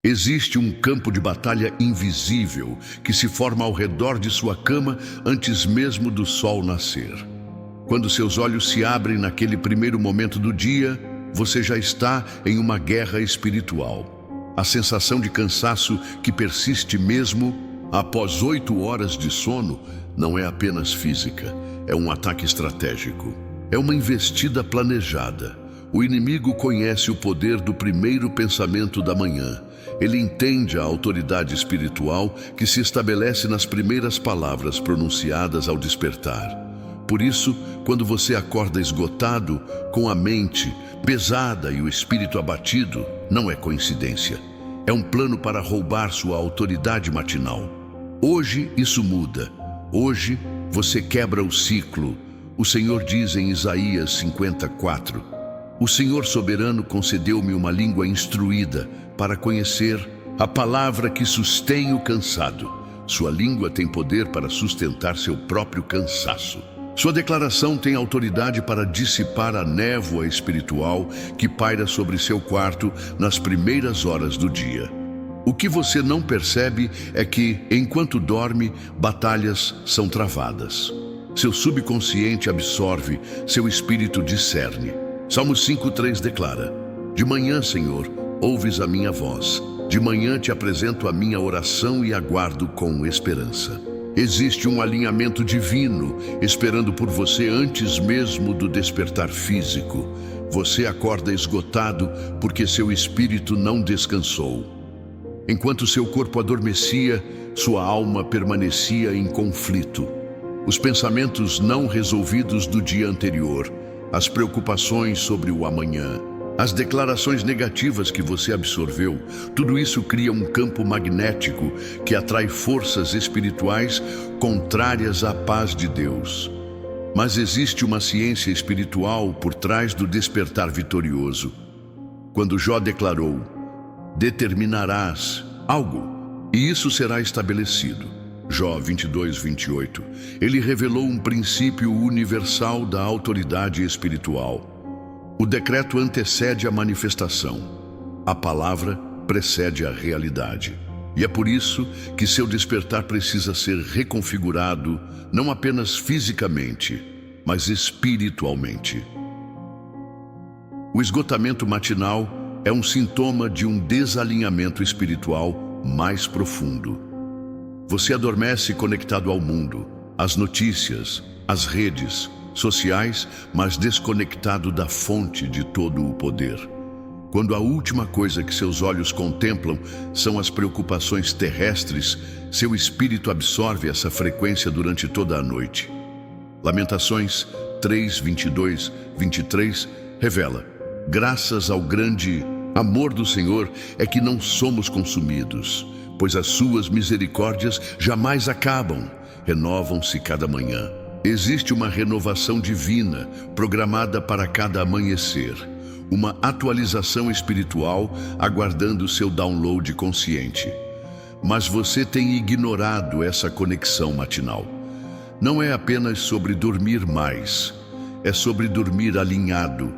Existe um campo de batalha invisível que se forma ao redor de sua cama antes mesmo do sol nascer. Quando seus olhos se abrem naquele primeiro momento do dia, você já está em uma guerra espiritual. A sensação de cansaço que persiste mesmo após 8 horas de sono não é apenas física, é um ataque estratégico. É uma investida planejada. O inimigo conhece o poder do primeiro pensamento da manhã. Ele entende a autoridade espiritual que se estabelece nas primeiras palavras pronunciadas ao despertar. Por isso, quando você acorda esgotado, com a mente pesada e o espírito abatido, não é coincidência. É um plano para roubar sua autoridade matinal. Hoje isso muda. Hoje você quebra o ciclo. O Senhor diz em Isaías 54: o Senhor soberano concedeu-me uma língua instruída para conhecer a palavra que sustém o cansado. Sua língua tem poder para sustentar seu próprio cansaço. Sua declaração tem autoridade para dissipar a névoa espiritual que paira sobre seu quarto nas primeiras horas do dia. O que você não percebe é que, enquanto dorme, batalhas são travadas. Seu subconsciente absorve, seu espírito discerne. Salmo 5:3 declara: de manhã, Senhor, ouves a minha voz. De manhã te apresento a minha oração e aguardo com esperança. Existe um alinhamento divino esperando por você antes mesmo do despertar físico. Você acorda esgotado porque seu espírito não descansou. Enquanto seu corpo adormecia, sua alma permanecia em conflito. Os pensamentos não resolvidos do dia anterior, as preocupações sobre o amanhã, as declarações negativas que você absorveu, tudo isso cria um campo magnético que atrai forças espirituais contrárias à paz de Deus. Mas existe uma ciência espiritual por trás do despertar vitorioso. Quando Jó declarou: determinarás algo, e isso será estabelecido. Jó 22:28. Ele revelou um princípio universal da autoridade espiritual. O decreto antecede a manifestação. A palavra precede a realidade. E é por isso que seu despertar precisa ser reconfigurado, não apenas fisicamente, mas espiritualmente. O esgotamento matinal é um sintoma de um desalinhamento espiritual mais profundo. Você adormece conectado ao mundo, às notícias, às redes sociais, mas desconectado da fonte de todo o poder. Quando a última coisa que seus olhos contemplam são as preocupações terrestres, seu espírito absorve essa frequência durante toda a noite. Lamentações 3:22-23 revela: graças ao grande amor do Senhor é que não somos consumidos, pois as suas misericórdias jamais acabam, renovam-se cada manhã. Existe uma renovação divina programada para cada amanhecer, uma atualização espiritual aguardando seu download consciente. Mas você tem ignorado essa conexão matinal. Não é apenas sobre dormir mais, é sobre dormir alinhado.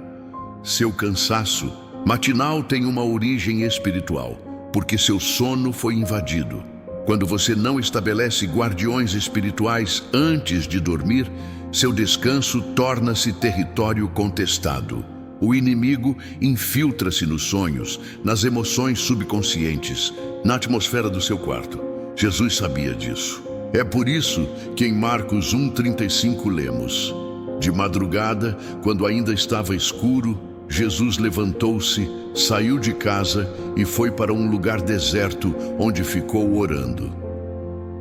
Seu cansaço matinal tem uma origem espiritual, porque seu sono foi invadido. Quando você não estabelece guardiões espirituais antes de dormir, seu descanso torna-se território contestado. O inimigo infiltra-se nos sonhos, nas emoções subconscientes, na atmosfera do seu quarto. Jesus sabia disso. É por isso que em Marcos 1:35 lemos: de madrugada, quando ainda estava escuro, Jesus levantou-se, saiu de casa e foi para um lugar deserto, onde ficou orando.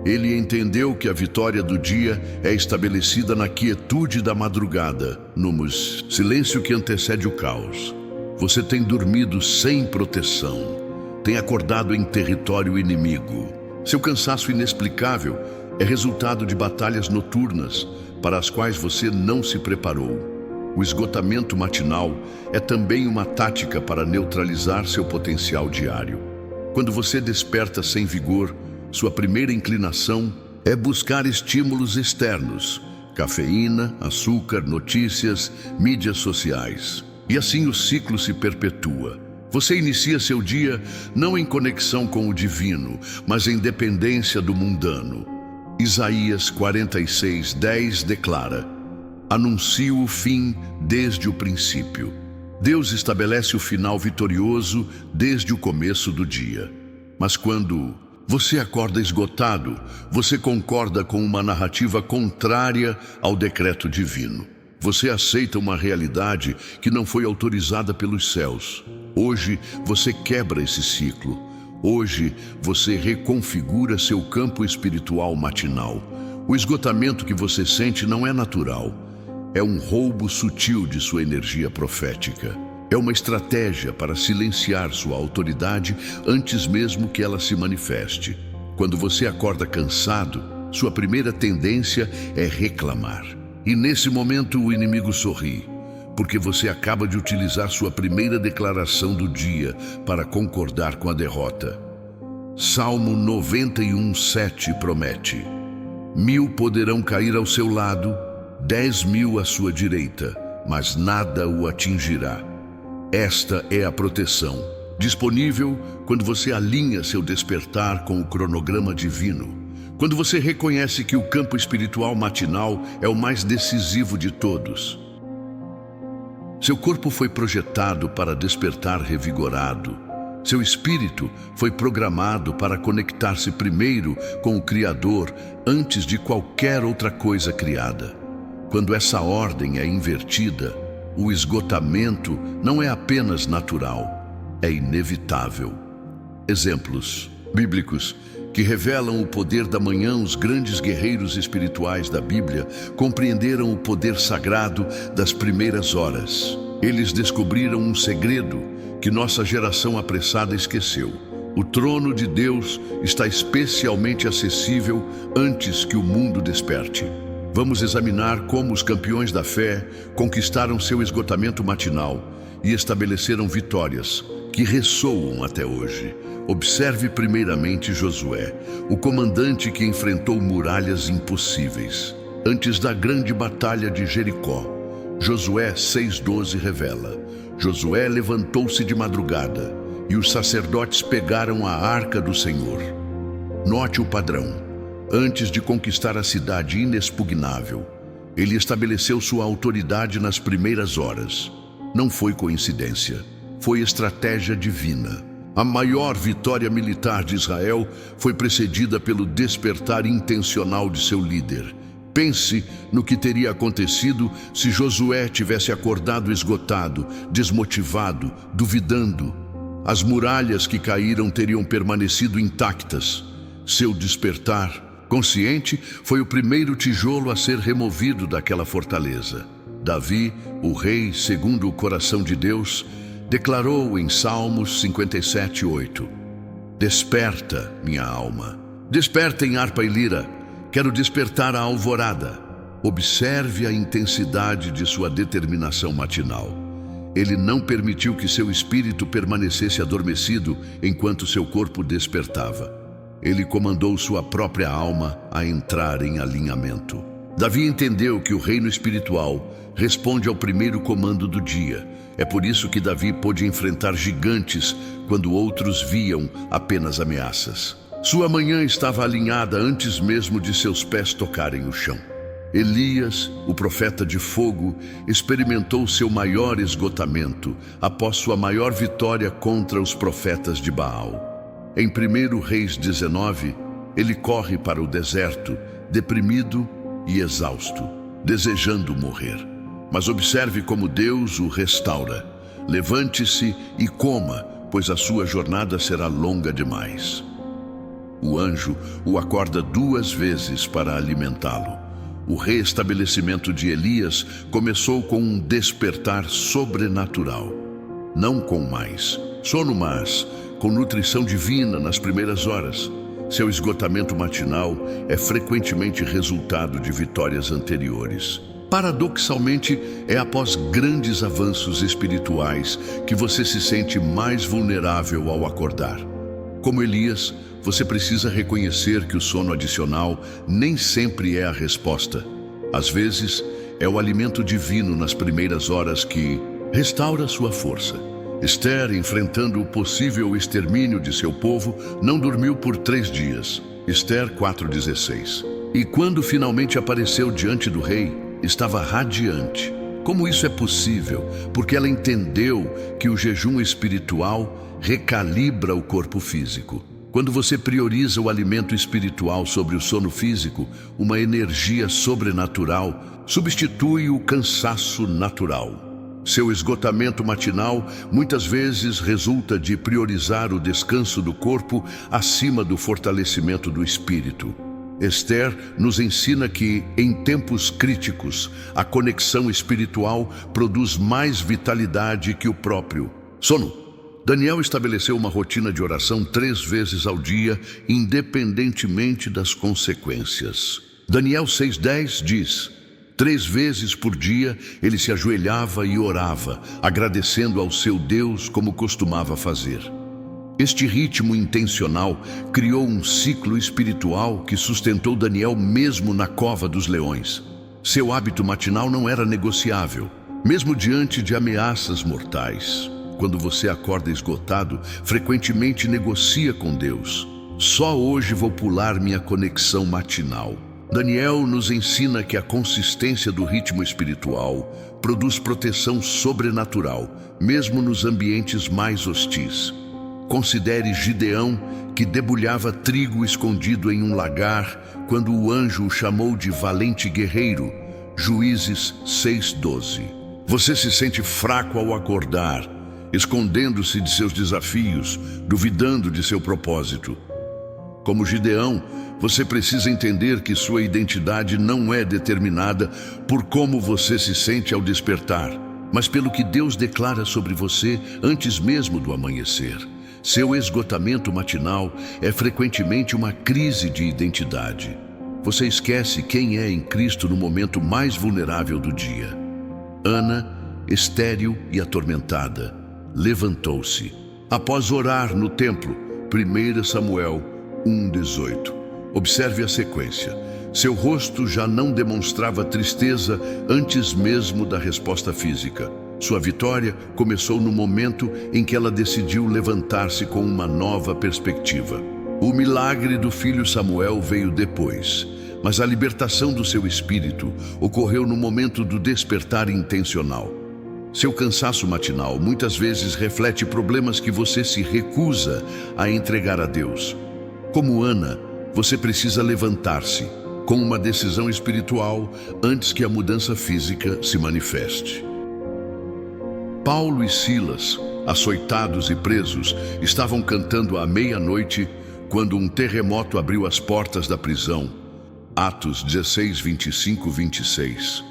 Ele entendeu que a vitória do dia é estabelecida na quietude da madrugada, no silêncio que antecede o caos. Você tem dormido sem proteção, tem acordado em território inimigo. Seu cansaço inexplicável é resultado de batalhas noturnas para as quais você não se preparou. O esgotamento matinal é também uma tática para neutralizar seu potencial diário. Quando você desperta sem vigor, sua primeira inclinação é buscar estímulos externos: cafeína, açúcar, notícias, mídias sociais. E assim o ciclo se perpetua. Você inicia seu dia não em conexão com o divino, mas em dependência do mundano. Isaías 46:10 declara: anuncio o fim desde o princípio. Deus estabelece o final vitorioso desde o começo do dia. Mas quando você acorda esgotado, você concorda com uma narrativa contrária ao decreto divino. Você aceita uma realidade que não foi autorizada pelos céus. Hoje você quebra esse ciclo. Hoje você reconfigura seu campo espiritual matinal. O esgotamento que você sente não é natural. É um roubo sutil de sua energia profética. É uma estratégia para silenciar sua autoridade antes mesmo que ela se manifeste. Quando você acorda cansado, sua primeira tendência é reclamar. E nesse momento o inimigo sorri, porque você acaba de utilizar sua primeira declaração do dia para concordar com a derrota. Salmo 91:7 promete: 1000 poderão cair ao seu lado, 10.000 à sua direita, mas nada o atingirá. Esta é a proteção, disponível quando você alinha seu despertar com o cronograma divino. Quando você reconhece que o campo espiritual matinal é o mais decisivo de todos. Seu corpo foi projetado para despertar revigorado. Seu espírito foi programado para conectar-se primeiro com o Criador antes de qualquer outra coisa criada. Quando essa ordem é invertida, o esgotamento não é apenas natural, é inevitável. Exemplos bíblicos que revelam o poder da manhã. Os grandes guerreiros espirituais da Bíblia compreenderam o poder sagrado das primeiras horas. Eles descobriram um segredo que nossa geração apressada esqueceu. O trono de Deus está especialmente acessível antes que o mundo desperte. Vamos examinar como os campeões da fé conquistaram seu esgotamento matinal e estabeleceram vitórias que ressoam até hoje. Observe primeiramente Josué, o comandante que enfrentou muralhas impossíveis. Antes da grande batalha de Jericó, Josué 6:12 revela: Josué levantou-se de madrugada e os sacerdotes pegaram a arca do Senhor. Note o padrão. Antes de conquistar a cidade inexpugnável, ele estabeleceu sua autoridade nas primeiras horas. Não foi coincidência, foi estratégia divina. A maior vitória militar de Israel foi precedida pelo despertar intencional de seu líder. Pense no que teria acontecido se Josué tivesse acordado esgotado, desmotivado, duvidando. As muralhas que caíram teriam permanecido intactas. Seu despertar consciente foi o primeiro tijolo a ser removido daquela fortaleza. Davi, o rei segundo o coração de Deus, declarou em Salmos 57:8: Desperta, minha alma. Desperta em harpa e lira. Quero despertar a alvorada. Observe a intensidade de sua determinação matinal. Ele não permitiu que seu espírito permanecesse adormecido enquanto seu corpo despertava. Ele comandou sua própria alma a entrar em alinhamento. Davi entendeu que o reino espiritual responde ao primeiro comando do dia. É por isso que Davi pôde enfrentar gigantes quando outros viam apenas ameaças. Sua manhã estava alinhada antes mesmo de seus pés tocarem o chão. Elias, o profeta de fogo, experimentou seu maior esgotamento após sua maior vitória contra os profetas de Baal. Em 1 Reis 19, ele corre para o deserto, deprimido e exausto, desejando morrer. Mas observe como Deus o restaura. Levante-se e coma, pois a sua jornada será longa demais. O anjo o acorda 2 vezes para alimentá-lo. O reestabelecimento de Elias começou com um despertar sobrenatural. Não com mais sono, mas com nutrição divina nas primeiras horas. Seu esgotamento matinal é frequentemente resultado de vitórias anteriores. Paradoxalmente, é após grandes avanços espirituais que você se sente mais vulnerável ao acordar. Como Elias, você precisa reconhecer que o sono adicional nem sempre é a resposta. Às vezes, é o alimento divino nas primeiras horas que restaura sua força. Esther, enfrentando o possível extermínio de seu povo, não dormiu por 3 dias. Esther 4,16. E quando finalmente apareceu diante do rei, estava radiante. Como isso é possível? Porque ela entendeu que o jejum espiritual recalibra o corpo físico. Quando você prioriza o alimento espiritual sobre o sono físico, uma energia sobrenatural substitui o cansaço natural. Seu esgotamento matinal muitas vezes resulta de priorizar o descanso do corpo acima do fortalecimento do espírito. Esther nos ensina que, em tempos críticos, a conexão espiritual produz mais vitalidade que o próprio sono. Daniel estabeleceu uma rotina de oração 3 vezes ao dia, independentemente das consequências. Daniel 6,10 diz: 3 vezes por dia ele se ajoelhava e orava, agradecendo ao seu Deus como costumava fazer. Este ritmo intencional criou um ciclo espiritual que sustentou Daniel mesmo na cova dos leões. Seu hábito matinal não era negociável, mesmo diante de ameaças mortais. Quando você acorda esgotado, frequentemente negocia com Deus. Só hoje vou pular minha conexão matinal. Daniel nos ensina que a consistência do ritmo espiritual produz proteção sobrenatural, mesmo nos ambientes mais hostis. Considere Gideão, que debulhava trigo escondido em um lagar quando o anjo o chamou de valente guerreiro. Juízes 6,12. Você se sente fraco ao acordar, escondendo-se de seus desafios, duvidando de seu propósito. Como Gideão, você precisa entender que sua identidade não é determinada por como você se sente ao despertar, mas pelo que Deus declara sobre você antes mesmo do amanhecer. Seu esgotamento matinal é frequentemente uma crise de identidade. Você esquece quem é em Cristo no momento mais vulnerável do dia. Ana, estéril e atormentada, levantou-se. Após orar no templo, 1 Samuel 1,18. Observe a sequência. Seu rosto já não demonstrava tristeza antes mesmo da resposta física. Sua vitória começou no momento em que ela decidiu levantar-se com uma nova perspectiva. O milagre do filho Samuel veio depois, mas a libertação do seu espírito ocorreu no momento do despertar intencional. Seu cansaço matinal muitas vezes reflete problemas que você se recusa a entregar a Deus. Como Ana, você precisa levantar-se com uma decisão espiritual antes que a mudança física se manifeste. Paulo e Silas, açoitados e presos, estavam cantando à meia-noite quando um terremoto abriu as portas da prisão. Atos 16, 25, 26.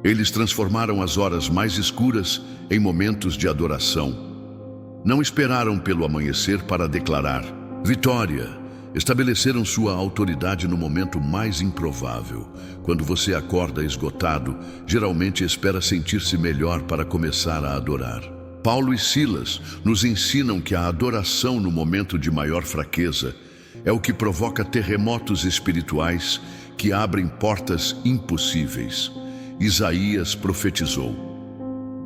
Eles transformaram as horas mais escuras em momentos de adoração. Não esperaram pelo amanhecer para declarar vitória. Estabeleceram sua autoridade no momento mais improvável. Quando você acorda esgotado, geralmente espera sentir-se melhor para começar a adorar. Paulo e Silas nos ensinam que a adoração no momento de maior fraqueza é o que provoca terremotos espirituais que abrem portas impossíveis. Isaías profetizou: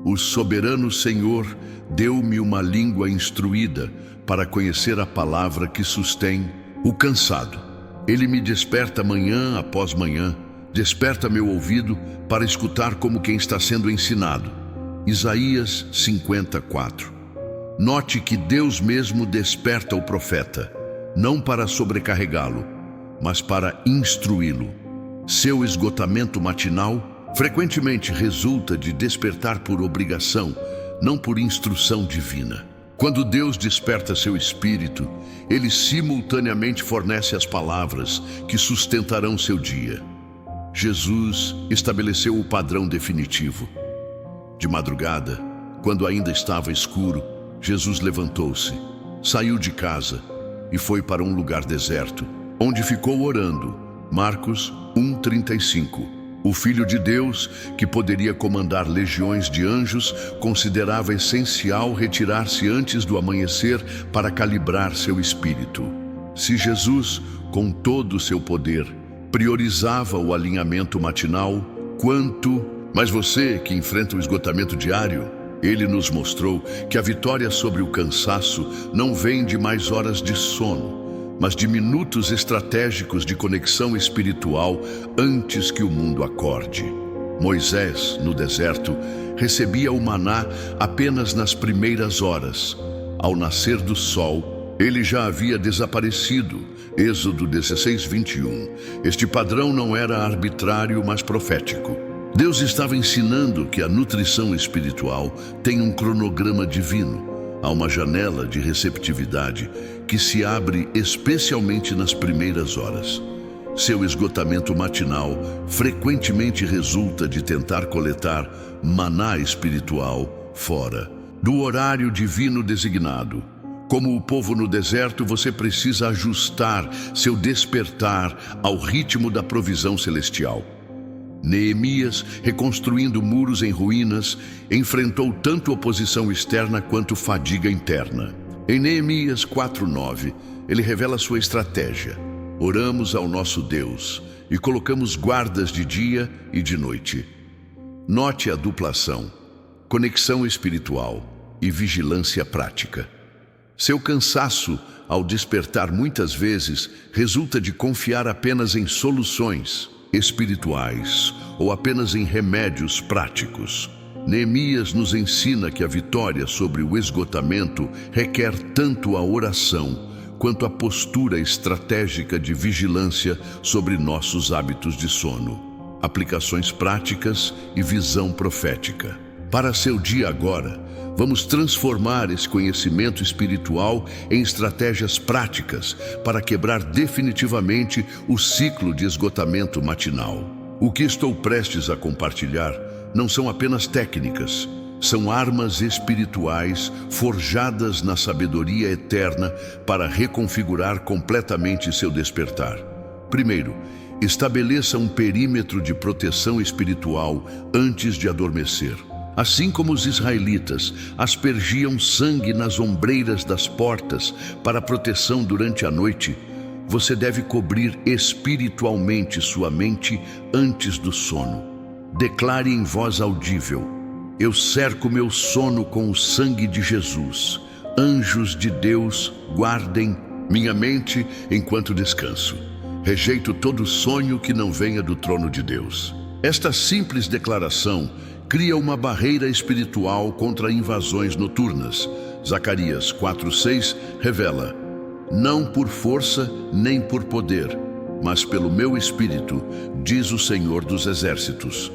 O soberano Senhor deu-me uma língua instruída para conhecer a palavra que sustém o cansado. Ele me desperta manhã após manhã, desperta meu ouvido para escutar como quem está sendo ensinado. Isaías 54. Note que Deus mesmo desperta o profeta, não para sobrecarregá-lo, mas para instruí-lo. Seu esgotamento matinal frequentemente resulta de despertar por obrigação, não por instrução divina. Quando Deus desperta seu espírito, Ele simultaneamente fornece as palavras que sustentarão seu dia. Jesus estabeleceu o padrão definitivo. De madrugada, quando ainda estava escuro, Jesus levantou-se, saiu de casa e foi para um lugar deserto, onde ficou orando. Marcos 1:35. O Filho de Deus, que poderia comandar legiões de anjos, considerava essencial retirar-se antes do amanhecer para calibrar seu espírito. Se Jesus, com todo o seu poder, priorizava o alinhamento matinal, quanto... Mas você, que enfrenta o esgotamento diário, Ele nos mostrou que a vitória sobre o cansaço não vem de mais horas de sono, mas de minutos estratégicos de conexão espiritual antes que o mundo acorde. Moisés, no deserto, recebia o maná apenas nas primeiras horas. Ao nascer do sol, ele já havia desaparecido. Êxodo 16:21. Este padrão não era arbitrário, mas profético. Deus estava ensinando que a nutrição espiritual tem um cronograma divino. Há uma janela de receptividade que se abre especialmente nas primeiras horas. Seu esgotamento matinal frequentemente resulta de tentar coletar maná espiritual fora do horário divino designado. Como o povo no deserto, você precisa ajustar seu despertar ao ritmo da provisão celestial. Neemias, reconstruindo muros em ruínas, enfrentou tanto oposição externa quanto fadiga interna. Em Neemias 4:9, ele revela sua estratégia. Oramos ao nosso Deus e colocamos guardas de dia e de noite. Note a dupla ação: conexão espiritual e vigilância prática. Seu cansaço, ao despertar muitas vezes, resulta de confiar apenas em soluções espirituais ou apenas em remédios práticos. Neemias nos ensina que a vitória sobre o esgotamento requer tanto a oração quanto a postura estratégica de vigilância sobre nossos hábitos de sono, aplicações práticas e visão profética. Para seu dia agora, vamos transformar esse conhecimento espiritual em estratégias práticas para quebrar definitivamente o ciclo de esgotamento matinal. O que estou prestes a compartilhar não são apenas técnicas, são armas espirituais forjadas na sabedoria eterna para reconfigurar completamente seu despertar. Primeiro, estabeleça um perímetro de proteção espiritual antes de adormecer. Assim como os israelitas aspergiam sangue nas ombreiras das portas para proteção durante a noite, você deve cobrir espiritualmente sua mente antes do sono. Declare em voz audível: eu cerco meu sono com o sangue de Jesus. Anjos de Deus, guardem minha mente enquanto descanso. Rejeito todo sonho que não venha do trono de Deus. Esta simples declaração cria uma barreira espiritual contra invasões noturnas. Zacarias 4:6 revela: não por força nem por poder, mas pelo meu espírito, diz o Senhor dos Exércitos.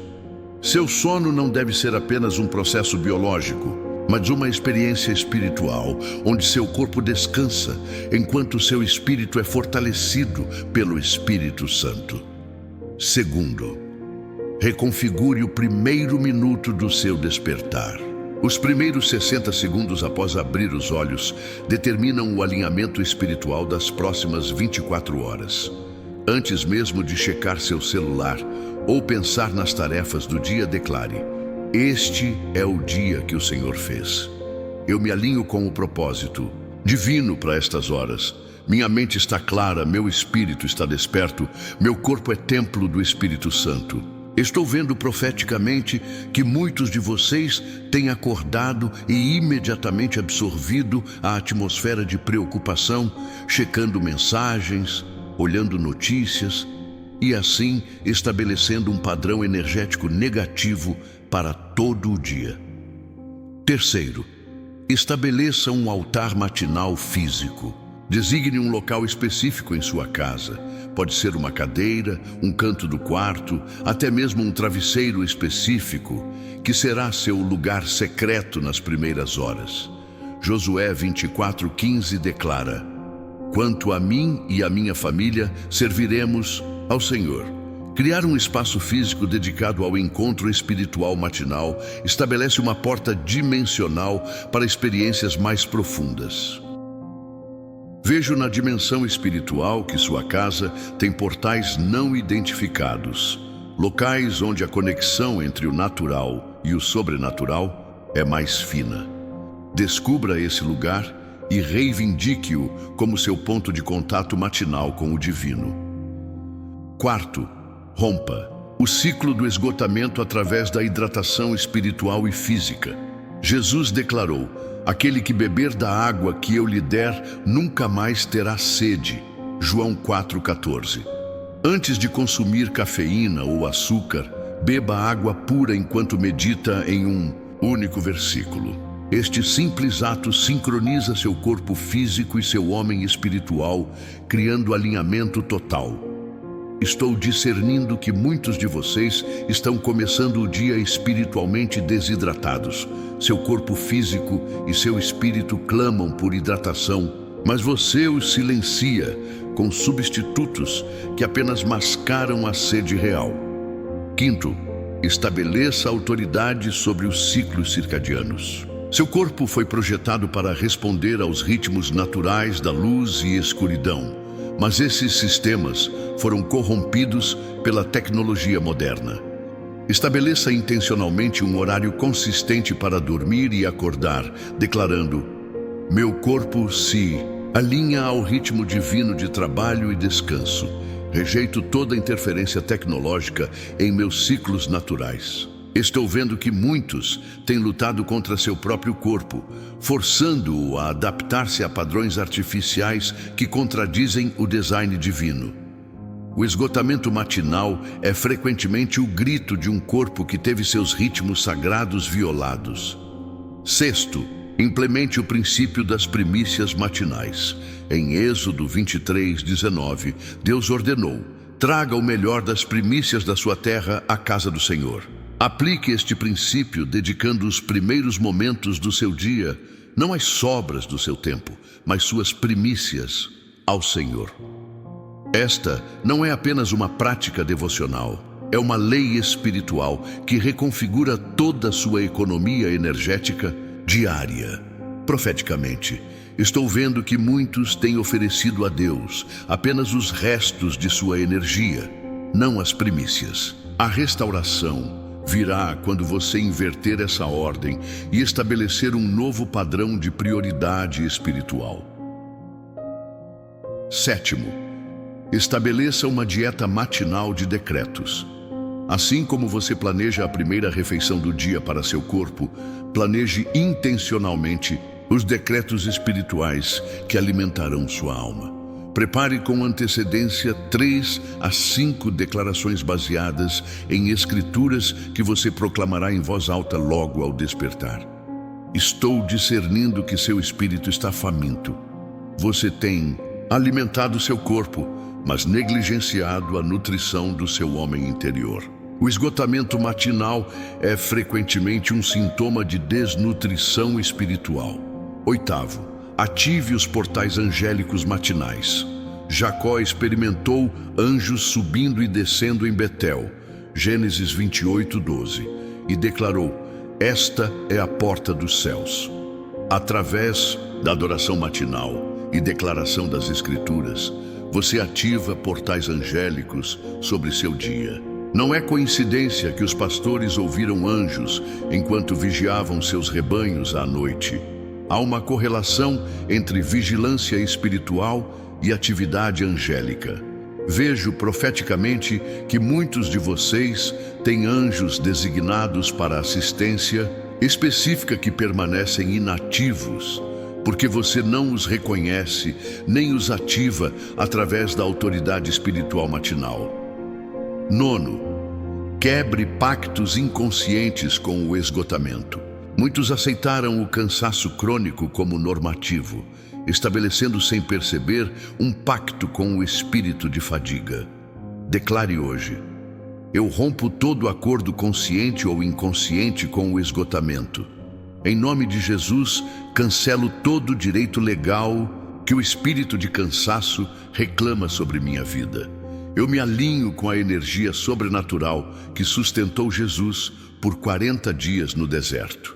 Seu sono não deve ser apenas um processo biológico, mas uma experiência espiritual, onde seu corpo descansa, enquanto seu espírito é fortalecido pelo Espírito Santo. Segundo, reconfigure o primeiro minuto do seu despertar. Os primeiros 60 segundos após abrir os olhos determinam o alinhamento espiritual das próximas 24 horas. Antes mesmo de checar seu celular ou pensar nas tarefas do dia, declare: este é o dia que o Senhor fez. Eu me alinho com o propósito divino para estas horas. Minha mente está clara, meu espírito está desperto, meu corpo é templo do Espírito Santo. Estou vendo profeticamente que muitos de vocês têm acordado e imediatamente absorvido a atmosfera de preocupação, checando mensagens, olhando notícias e assim estabelecendo um padrão energético negativo para todo o dia. Terceiro, estabeleça um altar matinal físico. Designe um local específico em sua casa. Pode ser uma cadeira, um canto do quarto, até mesmo um travesseiro específico, que será seu lugar secreto nas primeiras horas. Josué 24:15 declara: quanto a mim e a minha família, serviremos ao Senhor. Criar um espaço físico dedicado ao encontro espiritual matinal estabelece uma porta dimensional para experiências mais profundas. Vejo na dimensão espiritual que sua casa tem portais não identificados, locais onde a conexão entre o natural e o sobrenatural é mais fina. Descubra esse lugar e reivindique-o como seu ponto de contato matinal com o divino. Quarto, rompa o ciclo do esgotamento através da hidratação espiritual e física. Jesus declarou: aquele que beber da água que eu lhe der nunca mais terá sede. João 4,14. Antes de consumir cafeína ou açúcar, beba água pura enquanto medita em um único versículo. Este simples ato sincroniza seu corpo físico e seu homem espiritual, criando alinhamento total. Estou discernindo que muitos de vocês estão começando o dia espiritualmente desidratados. Seu corpo físico e seu espírito clamam por hidratação, mas você os silencia com substitutos que apenas mascaram a sede real. Quinto, estabeleça autoridade sobre os ciclos circadianos. Seu corpo foi projetado para responder aos ritmos naturais da luz e escuridão, mas esses sistemas foram corrompidos pela tecnologia moderna. Estabeleça intencionalmente um horário consistente para dormir e acordar, declarando: meu corpo se alinha ao ritmo divino de trabalho e descanso. Rejeito toda interferência tecnológica em meus ciclos naturais. Estou vendo que muitos têm lutado contra seu próprio corpo, forçando-o a adaptar-se a padrões artificiais que contradizem o design divino. O esgotamento matinal é frequentemente o grito de um corpo que teve seus ritmos sagrados violados. Sexto, implemente o princípio das primícias matinais. Em Êxodo 23:19, Deus ordenou: traga o melhor das primícias da sua terra à casa do Senhor. Aplique este princípio dedicando os primeiros momentos do seu dia, não às sobras do seu tempo, mas suas primícias ao Senhor. Esta não é apenas uma prática devocional, é uma lei espiritual que reconfigura toda a sua economia energética diária. Profeticamente, estou vendo que muitos têm oferecido a Deus apenas os restos de sua energia, não as primícias. A restauração virá quando você inverter essa ordem e estabelecer um novo padrão de prioridade espiritual. Sétimo, estabeleça uma dieta matinal de decretos. Assim como você planeja a primeira refeição do dia para seu corpo, planeje intencionalmente os decretos espirituais que alimentarão sua alma. Prepare com antecedência 3 a 5 declarações baseadas em escrituras que você proclamará em voz alta logo ao despertar. Estou discernindo que seu espírito está faminto. Você tem alimentado seu corpo, mas negligenciado a nutrição do seu homem interior. O esgotamento matinal é frequentemente um sintoma de desnutrição espiritual. Oitavo, ative os portais angélicos matinais. Jacó experimentou anjos subindo e descendo em Betel, Gênesis 28:12, e declarou: esta é a porta dos céus. Através da adoração matinal e declaração das Escrituras, você ativa portais angélicos sobre seu dia. Não é coincidência que os pastores ouviram anjos enquanto vigiavam seus rebanhos à noite. Há uma correlação entre vigilância espiritual e atividade angélica. Vejo profeticamente que muitos de vocês têm anjos designados para assistência específica que permanecem inativos, porque você não os reconhece nem os ativa através da autoridade espiritual matinal. Nono, quebre pactos inconscientes com o esgotamento. Muitos aceitaram o cansaço crônico como normativo, estabelecendo sem perceber um pacto com o espírito de fadiga. Declare hoje: eu rompo todo acordo consciente ou inconsciente com o esgotamento. Em nome de Jesus, cancelo todo direito legal que o espírito de cansaço reclama sobre minha vida. Eu me alinho com a energia sobrenatural que sustentou Jesus por 40 dias no deserto.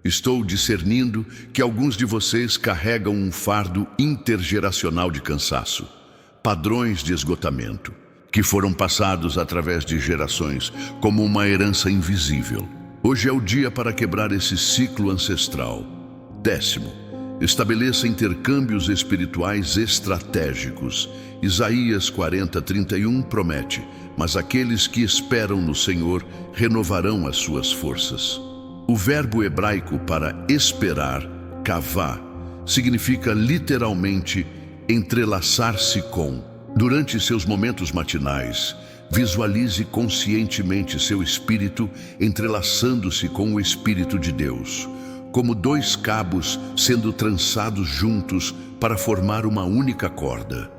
Estou discernindo que alguns de vocês carregam um fardo intergeracional de cansaço, padrões de esgotamento, que foram passados através de gerações como uma herança invisível. Hoje é o dia para quebrar esse ciclo ancestral. Décimo, estabeleça intercâmbios espirituais estratégicos. Isaías 40:31 promete: mas aqueles que esperam no Senhor renovarão as suas forças. O verbo hebraico para esperar, kavá, significa literalmente entrelaçar-se com. Durante seus momentos matinais, visualize conscientemente seu espírito entrelaçando-se com o Espírito de Deus, como dois cabos sendo trançados juntos para formar uma única corda.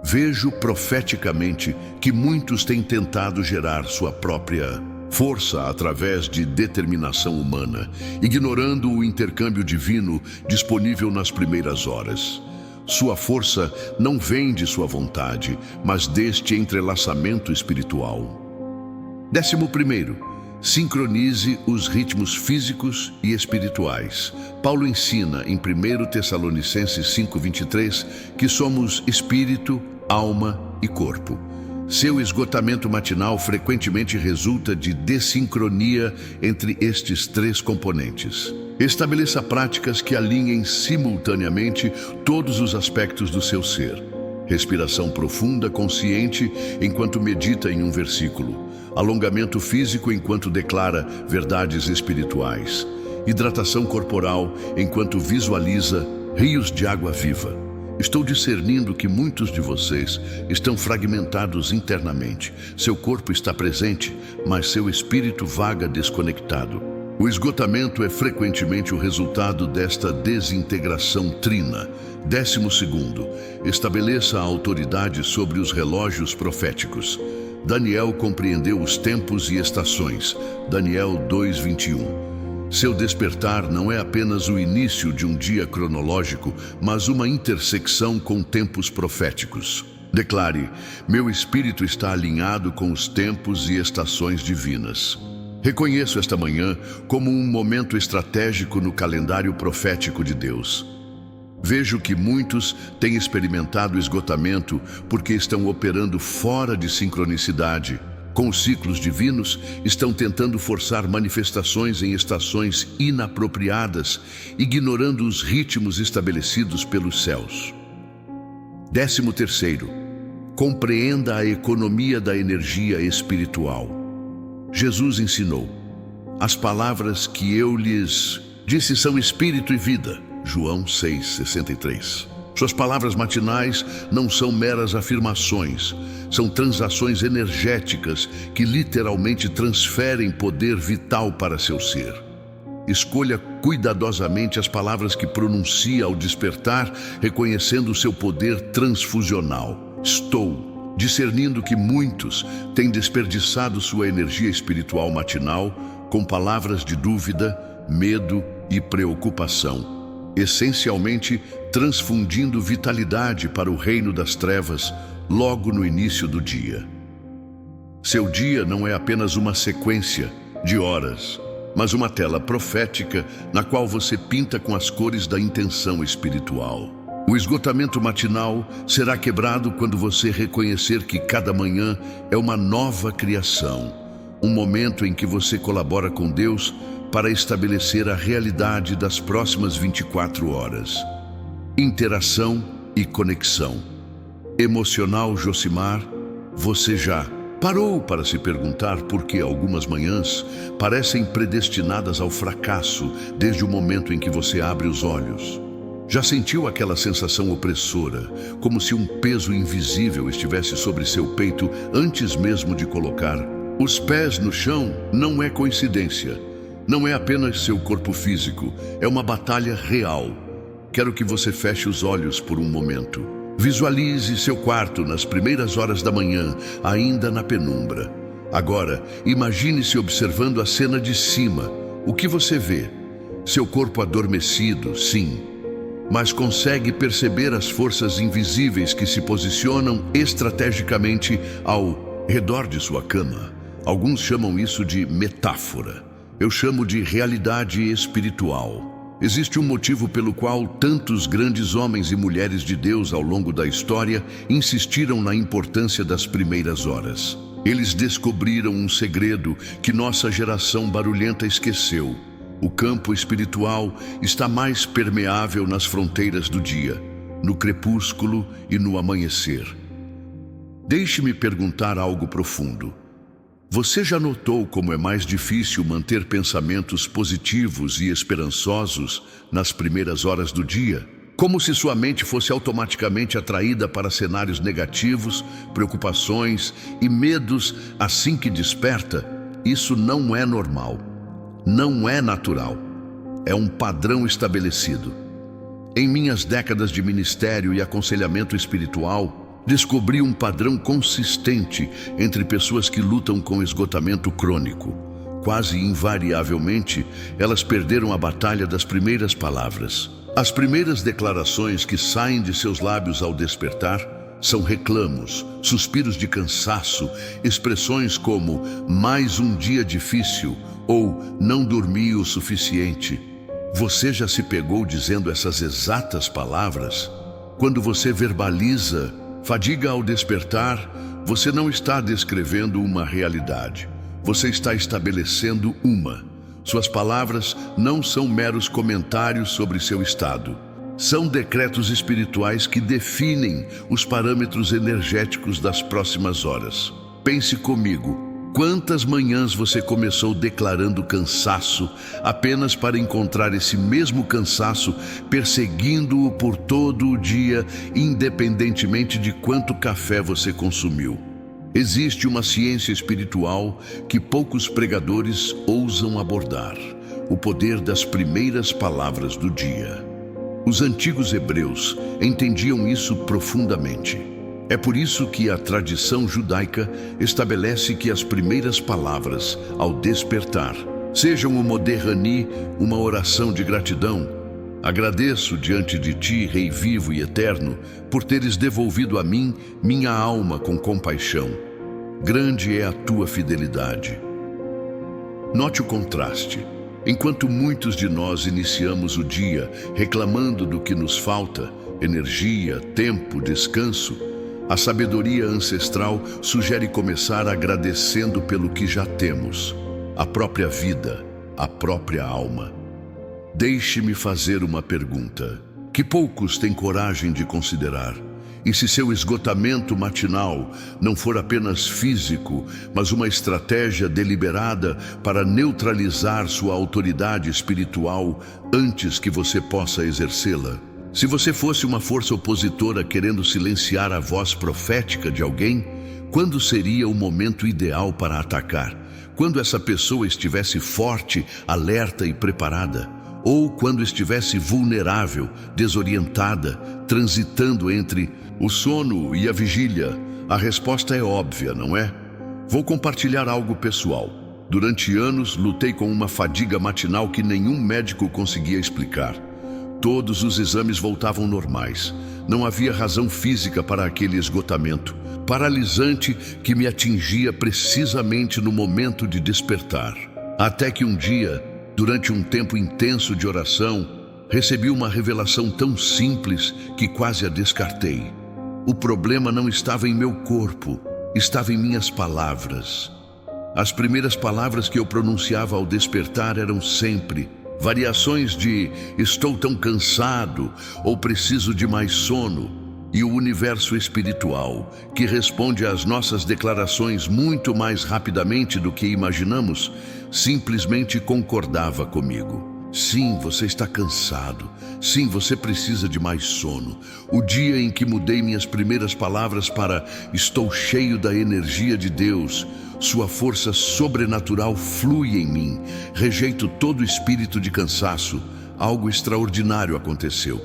Vejo profeticamente que muitos têm tentado gerar sua própria força através de determinação humana, ignorando o intercâmbio divino disponível nas primeiras horas. Sua força não vem de sua vontade, mas deste entrelaçamento espiritual. 11. Sincronize os ritmos físicos e espirituais. Paulo ensina em 1 Tessalonicenses 5:23 que somos espírito, alma e corpo. Seu esgotamento matinal frequentemente resulta de desincronia entre estes três componentes. Estabeleça práticas que alinhem simultaneamente todos os aspectos do seu ser. Respiração profunda, consciente, enquanto medita em um versículo. Alongamento físico enquanto declara verdades espirituais. Hidratação corporal enquanto visualiza rios de água viva. Estou discernindo que muitos de vocês estão fragmentados internamente. Seu corpo está presente, mas seu espírito vaga desconectado. O esgotamento é frequentemente o resultado desta desintegração trina. 12. Estabeleça a autoridade sobre os relógios proféticos. Daniel compreendeu os tempos e estações. Daniel 2:21. Seu despertar não é apenas o início de um dia cronológico, mas uma intersecção com tempos proféticos. Declare: meu espírito está alinhado com os tempos e estações divinas. Reconheço esta manhã como um momento estratégico no calendário profético de Deus. Vejo que muitos têm experimentado esgotamento porque estão operando fora de sincronicidade. Com os ciclos divinos, estão tentando forçar manifestações em estações inapropriadas, ignorando os ritmos estabelecidos pelos céus. 13. Compreenda a economia da energia espiritual. Jesus ensinou: as palavras que eu lhes disse são espírito e vida. João 6:63. Suas palavras matinais não são meras afirmações, são transações energéticas que literalmente transferem poder vital para seu ser. Escolha cuidadosamente as palavras que pronuncia ao despertar, reconhecendo seu poder transfusional. Estou discernindo que muitos têm desperdiçado sua energia espiritual matinal com palavras de dúvida, medo e preocupação, essencialmente transfundindo vitalidade para o reino das trevas logo no início do dia. Seu dia não é apenas uma sequência de horas, mas uma tela profética na qual você pinta com as cores da intenção espiritual. O esgotamento matinal será quebrado quando você reconhecer que cada manhã é uma nova criação, um momento em que você colabora com Deus para estabelecer a realidade das próximas 24 horas. Interação e conexão. Emocional Josimar, você já parou para se perguntar por que algumas manhãs parecem predestinadas ao fracasso desde o momento em que você abre os olhos? Já sentiu aquela sensação opressora, como se um peso invisível estivesse sobre seu peito antes mesmo de colocar os pés no chão? Não é coincidência. Não é apenas seu corpo físico, é uma batalha real. Quero que você feche os olhos por um momento. Visualize seu quarto nas primeiras horas da manhã, ainda na penumbra. Agora, imagine-se observando a cena de cima. O que você vê? Seu corpo adormecido, sim. Mas consegue perceber as forças invisíveis que se posicionam estrategicamente ao redor de sua cama. Alguns chamam isso de metáfora. Eu chamo de realidade espiritual. Existe um motivo pelo qual tantos grandes homens e mulheres de Deus ao longo da história insistiram na importância das primeiras horas. Eles descobriram um segredo que nossa geração barulhenta esqueceu. O campo espiritual está mais permeável nas fronteiras do dia, no crepúsculo e no amanhecer. Deixe-me perguntar algo profundo. Você já notou como é mais difícil manter pensamentos positivos e esperançosos nas primeiras horas do dia? Como se sua mente fosse automaticamente atraída para cenários negativos, preocupações e medos assim que desperta? Isso não é normal. Não é natural. É um padrão estabelecido. Em minhas décadas de ministério e aconselhamento espiritual, descobri um padrão consistente entre pessoas que lutam com esgotamento crônico. Quase invariavelmente, elas perderam a batalha das primeiras palavras. As primeiras declarações que saem de seus lábios ao despertar são reclamos, suspiros de cansaço, expressões como mais um dia difícil ou não dormi o suficiente. Você já se pegou dizendo essas exatas palavras? Quando você verbaliza fadiga ao despertar, você não está descrevendo uma realidade. Você está estabelecendo uma. Suas palavras não são meros comentários sobre seu estado. São decretos espirituais que definem os parâmetros energéticos das próximas horas. Pense comigo. Quantas manhãs você começou declarando cansaço apenas para encontrar esse mesmo cansaço perseguindo-o por todo o dia, independentemente de quanto café você consumiu? Existe uma ciência espiritual que poucos pregadores ousam abordar: o poder das primeiras palavras do dia. Os antigos hebreus entendiam isso profundamente. É por isso que a tradição judaica estabelece que as primeiras palavras, ao despertar, sejam o Modeh Ani, uma oração de gratidão. Agradeço diante de ti, Rei vivo e eterno, por teres devolvido a mim minha alma com compaixão. Grande é a tua fidelidade. Note o contraste. Enquanto muitos de nós iniciamos o dia reclamando do que nos falta, energia, tempo, descanso, a sabedoria ancestral sugere começar agradecendo pelo que já temos, a própria vida, a própria alma. Deixe-me fazer uma pergunta que poucos têm coragem de considerar. E se seu esgotamento matinal não for apenas físico, mas uma estratégia deliberada para neutralizar sua autoridade espiritual antes que você possa exercê-la? Se você fosse uma força opositora querendo silenciar a voz profética de alguém, quando seria o momento ideal para atacar? Quando essa pessoa estivesse forte, alerta e preparada? Ou quando estivesse vulnerável, desorientada, transitando entre o sono e a vigília? A resposta é óbvia, não é? Vou compartilhar algo pessoal. Durante anos, lutei com uma fadiga matinal que nenhum médico conseguia explicar. Todos os exames voltavam normais. Não havia razão física para aquele esgotamento paralisante que me atingia precisamente no momento de despertar. Até que um dia, durante um tempo intenso de oração, recebi uma revelação tão simples que quase a descartei. O problema não estava em meu corpo, estava em minhas palavras. As primeiras palavras que eu pronunciava ao despertar eram sempre variações de estou tão cansado ou preciso de mais sono. E o universo espiritual, que responde às nossas declarações muito mais rapidamente do que imaginamos, simplesmente concordava comigo. Sim, você está cansado. Sim, você precisa de mais sono. O dia em que mudei minhas primeiras palavras para estou cheio da energia de Deus, sua força sobrenatural flui em mim. Rejeito todo espírito de cansaço. Algo extraordinário aconteceu.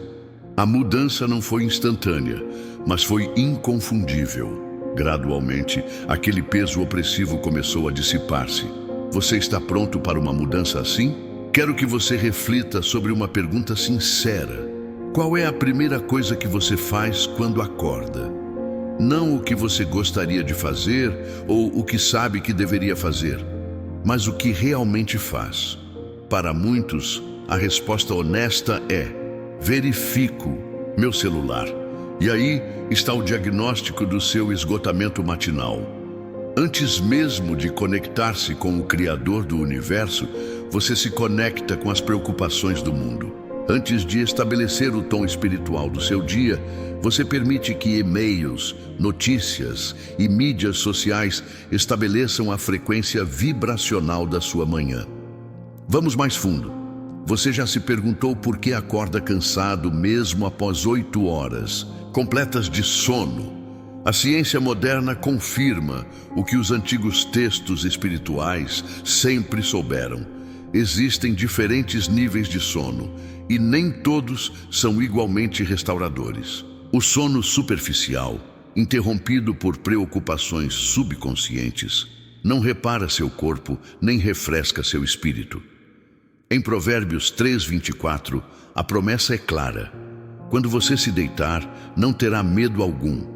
A mudança não foi instantânea, mas foi inconfundível. Gradualmente, aquele peso opressivo começou a dissipar-se. Você está pronto para uma mudança assim? Quero que você reflita sobre uma pergunta sincera. Qual é a primeira coisa que você faz quando acorda? Não o que você gostaria de fazer ou o que sabe que deveria fazer, mas o que realmente faz. Para muitos, a resposta honesta é: verifico meu celular. E aí está o diagnóstico do seu esgotamento matinal. Antes mesmo de conectar-se com o Criador do Universo, você se conecta com as preocupações do mundo. Antes de estabelecer o tom espiritual do seu dia, você permite que e-mails, notícias e mídias sociais estabeleçam a frequência vibracional da sua manhã. Vamos mais fundo. Você já se perguntou por que acorda cansado mesmo após 8 horas completas de sono? A ciência moderna confirma o que os antigos textos espirituais sempre souberam. Existem diferentes níveis de sono e nem todos são igualmente restauradores. O sono superficial, interrompido por preocupações subconscientes, não repara seu corpo nem refresca seu espírito. Em Provérbios 3:24, a promessa é clara: quando você se deitar, não terá medo algum.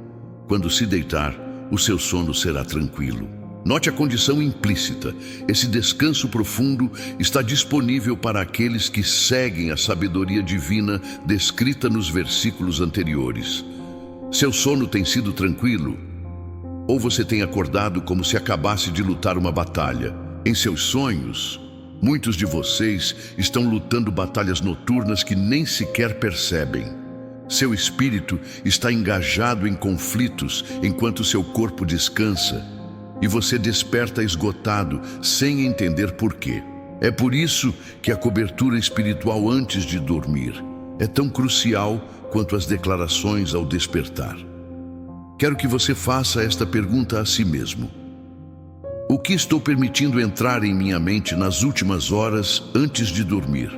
Quando se deitar, o seu sono será tranquilo. Note a condição implícita. Esse descanso profundo está disponível para aqueles que seguem a sabedoria divina descrita nos versículos anteriores. Seu sono tem sido tranquilo? Ou você tem acordado como se acabasse de lutar uma batalha? Em seus sonhos, muitos de vocês estão lutando batalhas noturnas que nem sequer percebem. Seu espírito está engajado em conflitos enquanto seu corpo descansa, e você desperta esgotado sem entender por quê. É por isso que a cobertura espiritual antes de dormir é tão crucial quanto as declarações ao despertar. Quero que você faça esta pergunta a si mesmo: o que estou permitindo entrar em minha mente nas últimas horas antes de dormir?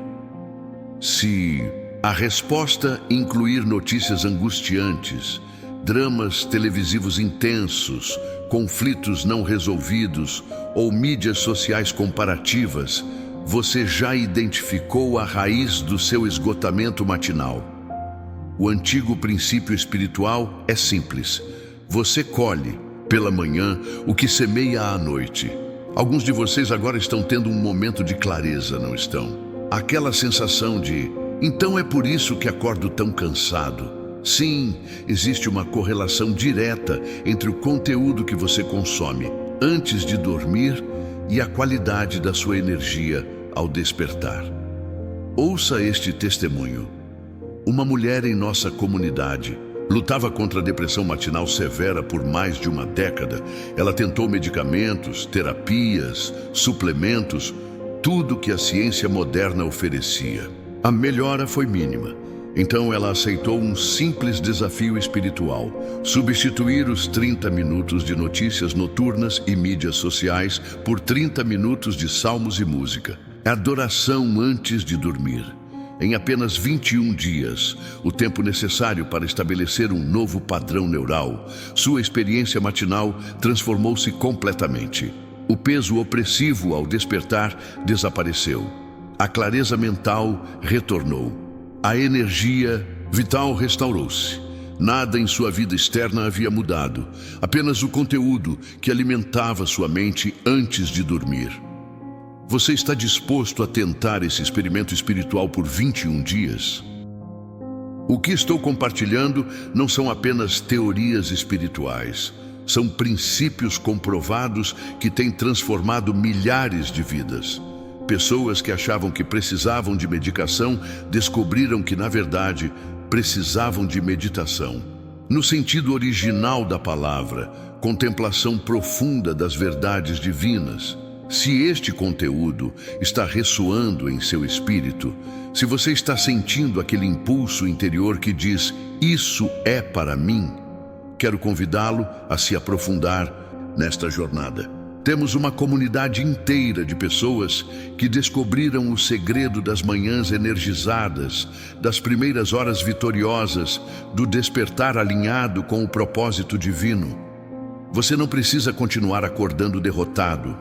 Se a resposta incluir notícias angustiantes, dramas televisivos intensos, conflitos não resolvidos ou mídias sociais comparativas, você já identificou a raiz do seu esgotamento matinal. O antigo princípio espiritual é simples: você colhe, pela manhã, o que semeia à noite. Alguns de vocês agora estão tendo um momento de clareza, não estão? Aquela sensação de: então é por isso que acordo tão cansado. Sim, existe uma correlação direta entre o conteúdo que você consome antes de dormir e a qualidade da sua energia ao despertar. Ouça este testemunho. Uma mulher em nossa comunidade lutava contra a depressão matinal severa por mais de uma década. Ela tentou medicamentos, terapias, suplementos, tudo que a ciência moderna oferecia. A melhora foi mínima. Então ela aceitou um simples desafio espiritual: substituir os 30 minutos de notícias noturnas e mídias sociais por 30 minutos de salmos e música. Adoração antes de dormir. Em apenas 21 dias, o tempo necessário para estabelecer um novo padrão neural, sua experiência matinal transformou-se completamente. O peso opressivo ao despertar desapareceu. A clareza mental retornou. A energia vital restaurou-se. Nada em sua vida externa havia mudado, apenas o conteúdo que alimentava sua mente antes de dormir. Você está disposto a tentar esse experimento espiritual por 21 dias? O que estou compartilhando não são apenas teorias espirituais. São princípios comprovados que têm transformado milhares de vidas. Pessoas que achavam que precisavam de medicação descobriram que, na verdade, precisavam de meditação. No sentido original da palavra, contemplação profunda das verdades divinas. Se este conteúdo está ressoando em seu espírito, se você está sentindo aquele impulso interior que diz: isso é para mim, quero convidá-lo a se aprofundar nesta jornada. Temos uma comunidade inteira de pessoas que descobriram o segredo das manhãs energizadas, das primeiras horas vitoriosas, do despertar alinhado com o propósito divino. Você não precisa continuar acordando derrotado.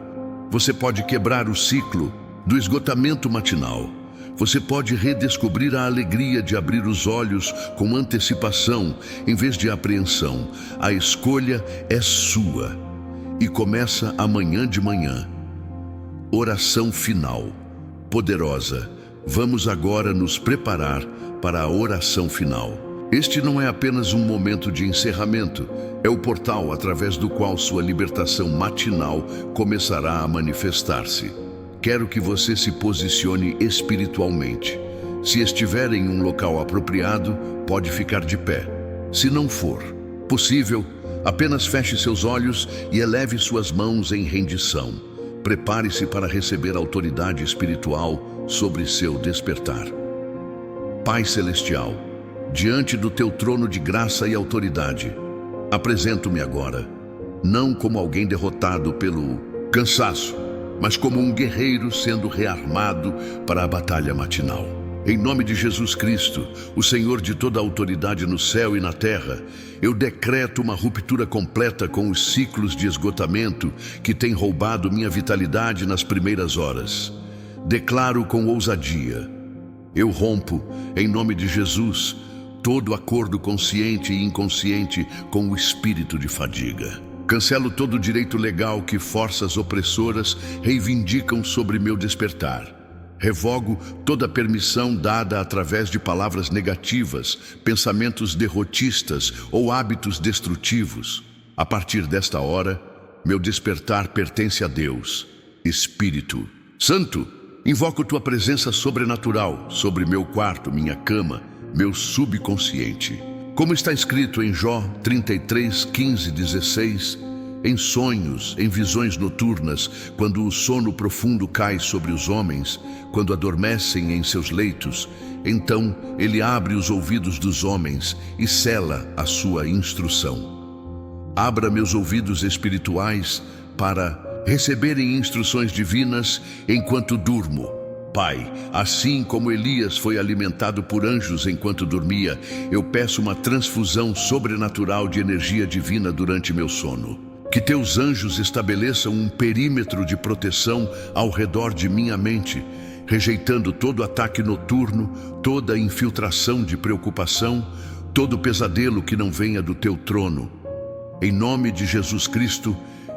Você pode quebrar o ciclo do esgotamento matinal. Você pode redescobrir a alegria de abrir os olhos com antecipação em vez de apreensão. A escolha é sua. E começa amanhã de manhã. Oração final. Poderosa. Vamos agora nos preparar para a oração final. Este não é apenas um momento de encerramento, é o portal através do qual sua libertação matinal começará a manifestar-se. Quero que você se posicione espiritualmente. Se estiver em um local apropriado, pode ficar de pé. Se não for possível, apenas feche seus olhos e eleve suas mãos em rendição. Prepare-se para receber autoridade espiritual sobre seu despertar. Pai Celestial, diante do teu trono de graça e autoridade, apresento-me agora, não como alguém derrotado pelo cansaço, mas como um guerreiro sendo rearmado para a batalha matinal. Em nome de Jesus Cristo, o Senhor de toda a autoridade no céu e na terra, eu decreto uma ruptura completa com os ciclos de esgotamento que têm roubado minha vitalidade nas primeiras horas. Declaro com ousadia: eu rompo, em nome de Jesus, todo acordo consciente e inconsciente com o espírito de fadiga. Cancelo todo o direito legal que forças opressoras reivindicam sobre meu despertar. Revogo toda permissão dada através de palavras negativas, pensamentos derrotistas ou hábitos destrutivos. A partir desta hora, meu despertar pertence a Deus. Espírito Santo, invoco tua presença sobrenatural sobre meu quarto, minha cama, meu subconsciente. Como está escrito em Jó 33, 15, 16, em sonhos, em visões noturnas, quando o sono profundo cai sobre os homens, quando adormecem em seus leitos, então ele abre os ouvidos dos homens e sela a sua instrução. Abra meus ouvidos espirituais para receberem instruções divinas enquanto durmo. Pai, assim como Elias foi alimentado por anjos enquanto dormia, eu peço uma transfusão sobrenatural de energia divina durante meu sono. Que teus anjos estabeleçam um perímetro de proteção ao redor de minha mente, rejeitando todo ataque noturno, toda infiltração de preocupação, todo pesadelo que não venha do teu trono. Em nome de Jesus Cristo,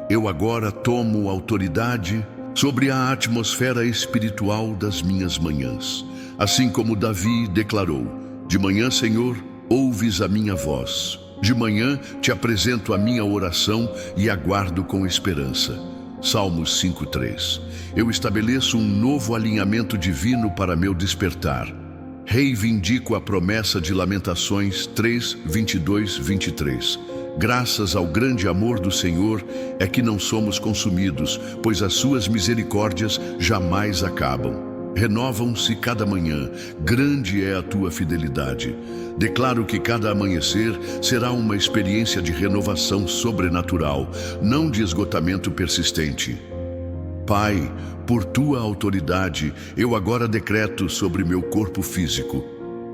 eu agora tomo autoridade sobre a atmosfera espiritual das minhas manhãs. Assim como Davi declarou: de manhã, Senhor, ouves a minha voz. De manhã te apresento a minha oração e aguardo com esperança. Salmos 5:3. Eu estabeleço um novo alinhamento divino para meu despertar. Reivindico a promessa de Lamentações 3, 22, 23. Graças ao grande amor do Senhor é que não somos consumidos, pois as suas misericórdias jamais acabam. Renovam-se cada manhã, grande é a tua fidelidade. Declaro que cada amanhecer será uma experiência de renovação sobrenatural, não de esgotamento persistente. Pai, por tua autoridade, eu agora decreto sobre meu corpo físico,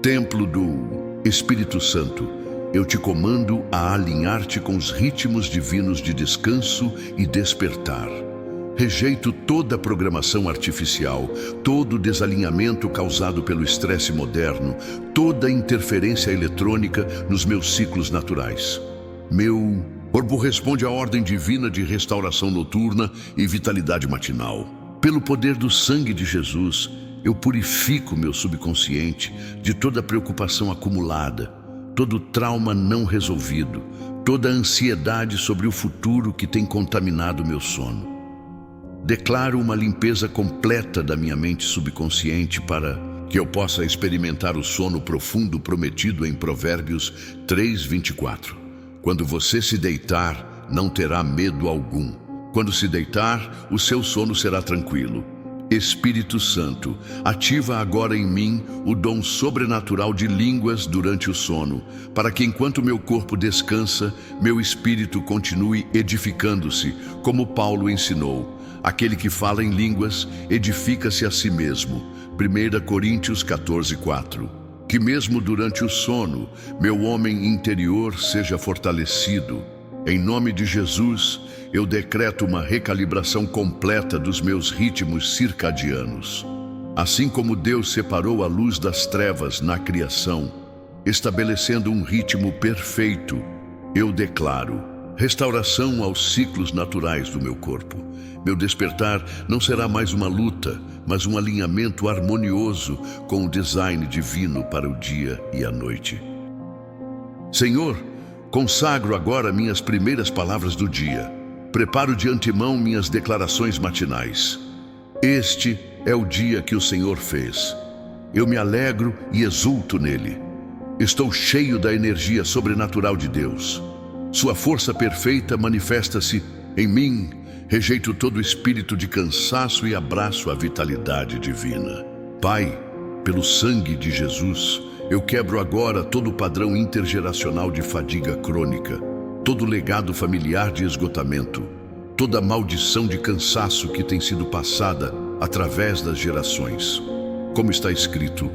templo do Espírito Santo, eu te comando a alinhar-te com os ritmos divinos de descanso e despertar. Rejeito toda programação artificial, todo desalinhamento causado pelo estresse moderno, toda interferência eletrônica nos meus ciclos naturais. Meu corpo responde à ordem divina de restauração noturna e vitalidade matinal. Pelo poder do sangue de Jesus, eu purifico meu subconsciente de toda preocupação acumulada, todo trauma não resolvido, toda ansiedade sobre o futuro que tem contaminado meu sono. Declaro uma limpeza completa da minha mente subconsciente para que eu possa experimentar o sono profundo prometido em Provérbios 3:24. Quando você se deitar, não terá medo algum. Quando se deitar, o seu sono será tranquilo. Espírito Santo, ativa agora em mim o dom sobrenatural de línguas durante o sono, para que enquanto meu corpo descansa, meu espírito continue edificando-se, como Paulo ensinou. Aquele que fala em línguas edifica-se a si mesmo. 1 Coríntios 14:4. Que mesmo durante o sono, meu homem interior seja fortalecido. Em nome de Jesus, eu decreto uma recalibração completa dos meus ritmos circadianos. Assim como Deus separou a luz das trevas na criação, estabelecendo um ritmo perfeito, eu declaro restauração aos ciclos naturais do meu corpo. Meu despertar não será mais uma luta, mas um alinhamento harmonioso com o design divino para o dia e a noite. Senhor, consagro agora minhas primeiras palavras do dia. Preparo de antemão minhas declarações matinais. Este é o dia que o Senhor fez. Eu me alegro e exulto nele. Estou cheio da energia sobrenatural de Deus. Sua força perfeita manifesta-se em mim. Rejeito todo espírito de cansaço e abraço a vitalidade divina. Pai, pelo sangue de Jesus, eu quebro agora todo o padrão intergeracional de fadiga crônica, todo legado familiar de esgotamento, toda maldição de cansaço que tem sido passada através das gerações. Como está escrito,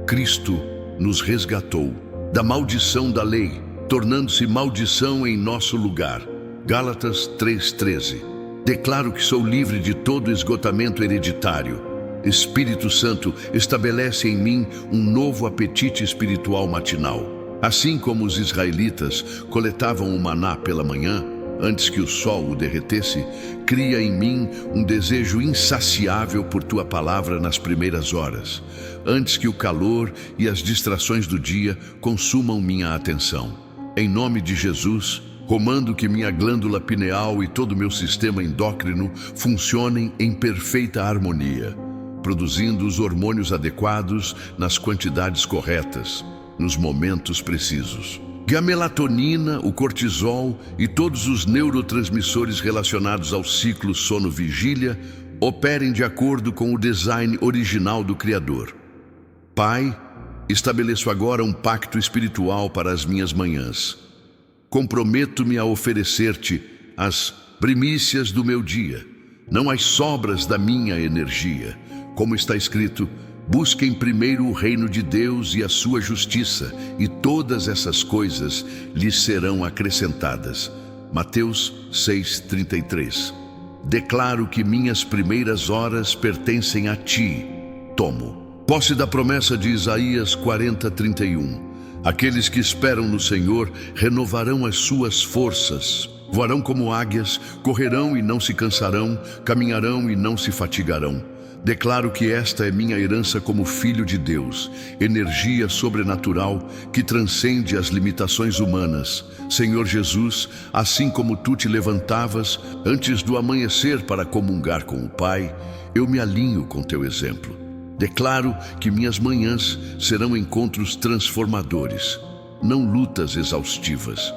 Cristo nos resgatou da maldição da lei, tornando-se maldição em nosso lugar. Gálatas 3:13. Declaro que sou livre de todo esgotamento hereditário. Espírito Santo estabelece em mim um novo apetite espiritual matinal. Assim como os israelitas coletavam o maná pela manhã, antes que o sol o derretesse, cria em mim um desejo insaciável por tua palavra nas primeiras horas, antes que o calor e as distrações do dia consumam minha atenção. Em nome de Jesus, comando que minha glândula pineal e todo o meu sistema endócrino funcionem em perfeita harmonia, produzindo os hormônios adequados nas quantidades corretas, nos momentos precisos. Que a melatonina, o cortisol e todos os neurotransmissores relacionados ao ciclo sono-vigília operem de acordo com o design original do Criador. Pai, estabeleço agora um pacto espiritual para as minhas manhãs. Comprometo-me a oferecer-te as primícias do meu dia, não as sobras da minha energia. Como está escrito, busquem primeiro o reino de Deus e a sua justiça, e todas essas coisas lhes serão acrescentadas. Mateus 6:33. Declaro que minhas primeiras horas pertencem a ti. Tomo posse da promessa de Isaías 40:31. Aqueles que esperam no Senhor renovarão as suas forças. Voarão como águias, correrão e não se cansarão, caminharão e não se fatigarão. Declaro que esta é minha herança como filho de Deus, energia sobrenatural que transcende as limitações humanas. Senhor Jesus, assim como tu te levantavas antes do amanhecer para comungar com o Pai, eu me alinho com teu exemplo. Declaro que minhas manhãs serão encontros transformadores, não lutas exaustivas.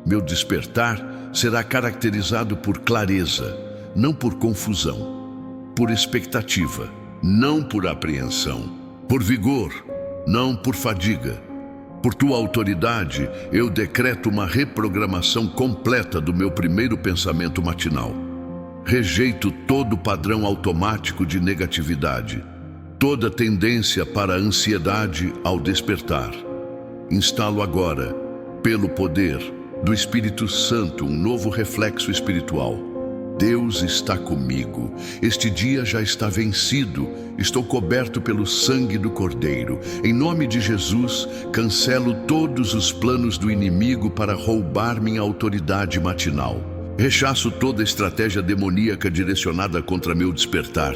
Meu despertar será caracterizado por clareza, não por confusão. Por expectativa, não por apreensão, por vigor, não por fadiga. Por tua autoridade, eu decreto uma reprogramação completa do meu primeiro pensamento matinal. Rejeito todo padrão automático de negatividade, toda tendência para a ansiedade ao despertar. Instalo agora, pelo poder do Espírito Santo, um novo reflexo espiritual. Deus está comigo. Este dia já está vencido. Estou coberto pelo sangue do Cordeiro. Em nome de Jesus, cancelo todos os planos do inimigo para roubar minha autoridade matinal. Rechaço toda estratégia demoníaca direcionada contra meu despertar.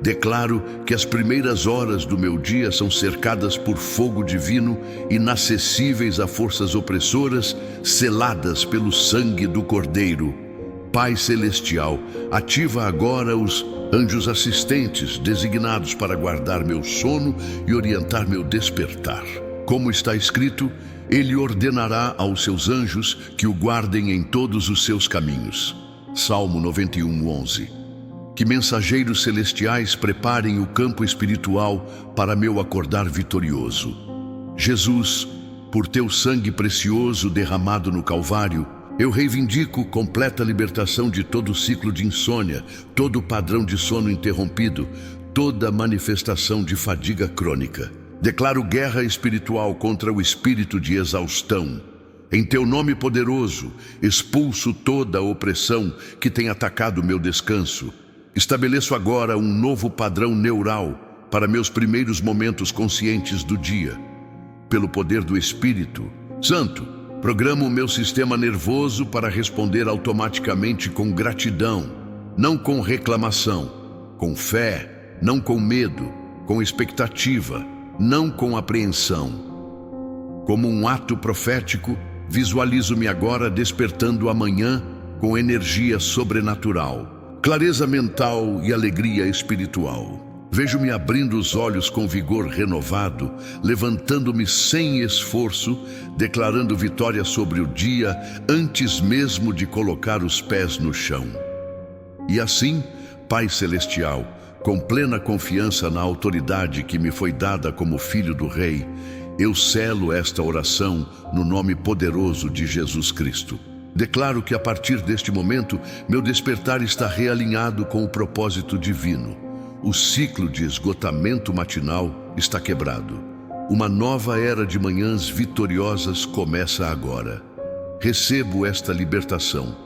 Declaro que as primeiras horas do meu dia são cercadas por fogo divino, inacessíveis a forças opressoras, seladas pelo sangue do Cordeiro. Pai Celestial, ativa agora os anjos assistentes designados para guardar meu sono e orientar meu despertar. Como está escrito, Ele ordenará aos seus anjos que o guardem em todos os seus caminhos. Salmo 91:11. Que mensageiros celestiais preparem o campo espiritual para meu acordar vitorioso. Jesus, por teu sangue precioso derramado no Calvário, eu reivindico completa libertação de todo ciclo de insônia, todo padrão de sono interrompido, toda manifestação de fadiga crônica. Declaro guerra espiritual contra o espírito de exaustão. Em teu nome poderoso, expulso toda a opressão que tem atacado meu descanso. Estabeleço agora um novo padrão neural para meus primeiros momentos conscientes do dia. Pelo poder do Espírito Santo, programo o meu sistema nervoso para responder automaticamente com gratidão, não com reclamação, com fé, não com medo, com expectativa, não com apreensão. Como um ato profético, visualizo-me agora despertando amanhã com energia sobrenatural, clareza mental e alegria espiritual. Vejo-me abrindo os olhos com vigor renovado, levantando-me sem esforço, declarando vitória sobre o dia antes mesmo de colocar os pés no chão. E assim, Pai Celestial, com plena confiança na autoridade que me foi dada como filho do Rei, eu selo esta oração no nome poderoso de Jesus Cristo. Declaro que a partir deste momento, meu despertar está realinhado com o propósito divino. O ciclo de esgotamento matinal está quebrado. Uma nova era de manhãs vitoriosas começa agora. Recebo esta libertação.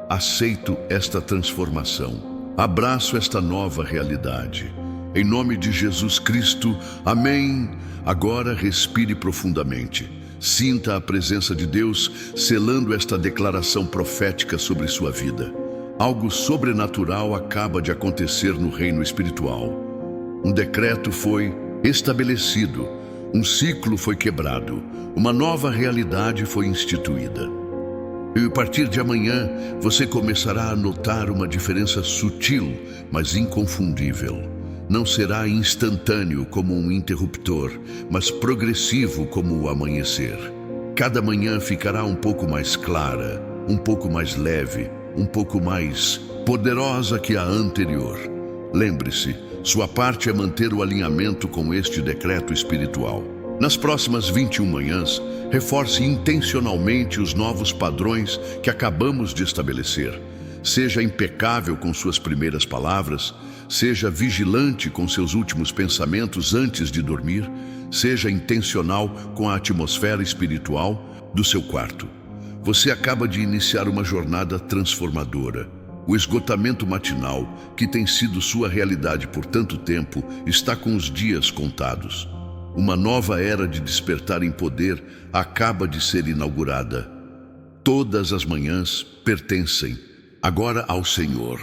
Aceito esta transformação. Abraço esta nova realidade. Em nome de Jesus Cristo, amém. Agora respire profundamente. Sinta a presença de Deus selando esta declaração profética sobre sua vida. Algo sobrenatural acaba de acontecer no reino espiritual. Um decreto foi estabelecido, um ciclo foi quebrado, uma nova realidade foi instituída. E a partir de amanhã, você começará a notar uma diferença sutil, mas inconfundível. Não será instantâneo como um interruptor, mas progressivo como o amanhecer. Cada manhã ficará um pouco mais clara, um pouco mais leve, um pouco mais poderosa que a anterior. Lembre-se, sua parte é manter o alinhamento com este decreto espiritual. Nas próximas 21 manhãs, reforce intencionalmente os novos padrões que acabamos de estabelecer. Seja impecável com suas primeiras palavras, seja vigilante com seus últimos pensamentos antes de dormir, seja intencional com a atmosfera espiritual do seu quarto. Você acaba de iniciar uma jornada transformadora. O esgotamento matinal, que tem sido sua realidade por tanto tempo, está com os dias contados. Uma nova era de despertar em poder acaba de ser inaugurada. Todas as manhãs pertencem agora ao Senhor.